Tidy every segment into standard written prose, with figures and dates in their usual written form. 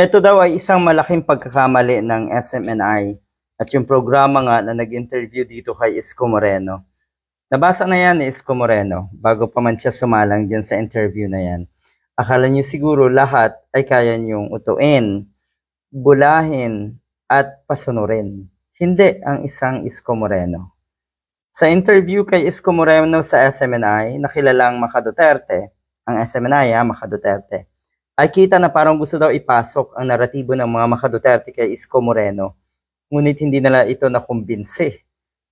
Ito daw ay isang malaking pagkakamali ng SMNI at yung programa nga na nag-interview dito kay Isko Moreno. Nabasa na yan ni Isko Moreno bago pa man siya sumalang dyan sa interview na yan. Akala niyo siguro lahat ay kaya niyong utuin, bulahin at pasunurin. Hindi ang isang Isko Moreno. Sa interview kay Isko Moreno sa SMNI, nakilalang Maka Duterte, ang SMNI Maka Duterte, ay kita na parang gusto daw ipasok ang naratibo ng mga Maka Duterte kay Isko Moreno, ngunit hindi nila ito nakumbinsi.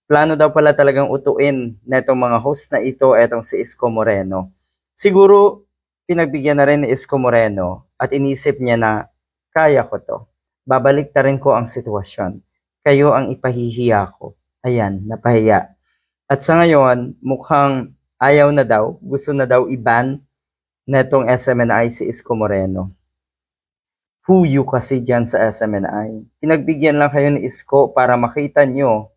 Plano daw pala talagang utuin na itong mga host na ito, etong si Isko Moreno. Siguro, pinagbigyan na rin ni Isko Moreno at inisip niya na, kaya ko to. Babalik ta rin ko ang sitwasyon. Kayo ang ipahihiya ko. Ayan, napahiya. At sa ngayon, mukhang ayaw na daw, gusto na daw i-ban na itong SMNI si Isko Moreno. Huyo kasi dyan sa SMNI. Pinagbigyan lang kayo ni Isko para makita nyo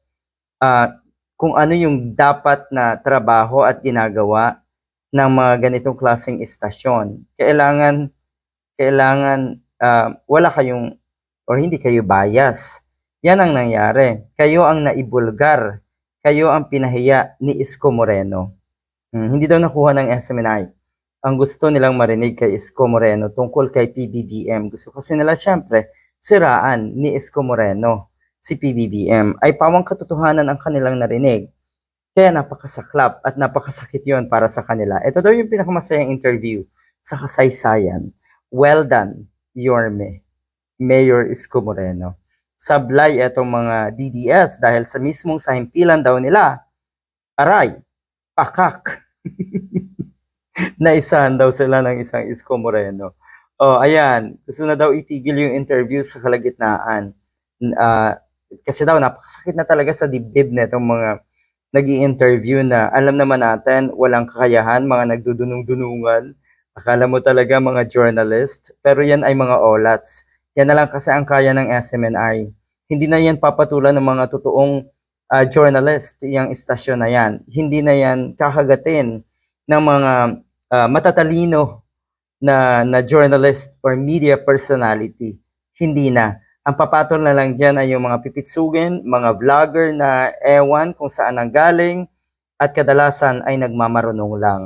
kung ano yung dapat na trabaho at ginagawa ng mga ganitong klaseng istasyon. Kailangan wala kayong or hindi kayo bias. Yan ang nangyari. Kayo ang naibulgar. Kayo ang pinahiya ni Isko Moreno. Hindi daw nakuha ng SMNI. Ang gusto nilang marinig kay Isko Moreno tungkol kay PBBM. Gusto kasi nila syempre siraan ni Isko Moreno. Si PBBM ay pawang katotohanan ang kanilang narinig. Kaya napakasaklap at napakasakit yon para sa kanila. Ito daw yung pinakamasayang interview sa kasaysayan. Well done, Yorme, Mayor Isko Moreno. Sablay itong mga DDS dahil sa mismong sahimpilan daw nila, aray, pakak. Naisahan daw sila ng isang Isko Moreno. Ayan, gusto na daw itigil yung interview sa kalagitnaan. Kasi daw napakasakit na talaga sa dibdib na itong mga nag-i-interview na alam naman natin walang kakayahan, mga nagdudunong-dunungan. Akala mo talaga mga journalist, pero yan ay mga olats. Yan na lang kasi ang kaya ng SMNI. Hindi na yan papatulan ng mga totoong journalist, yung istasyon na yan. Hindi na yan kakagatin ng mga matatalino na journalist or media personality. Hindi na. Ang papatol na lang dyan ay yung mga pipitsugin, mga vlogger na ewan kung saan ang galing at kadalasan ay nagmamarunong lang.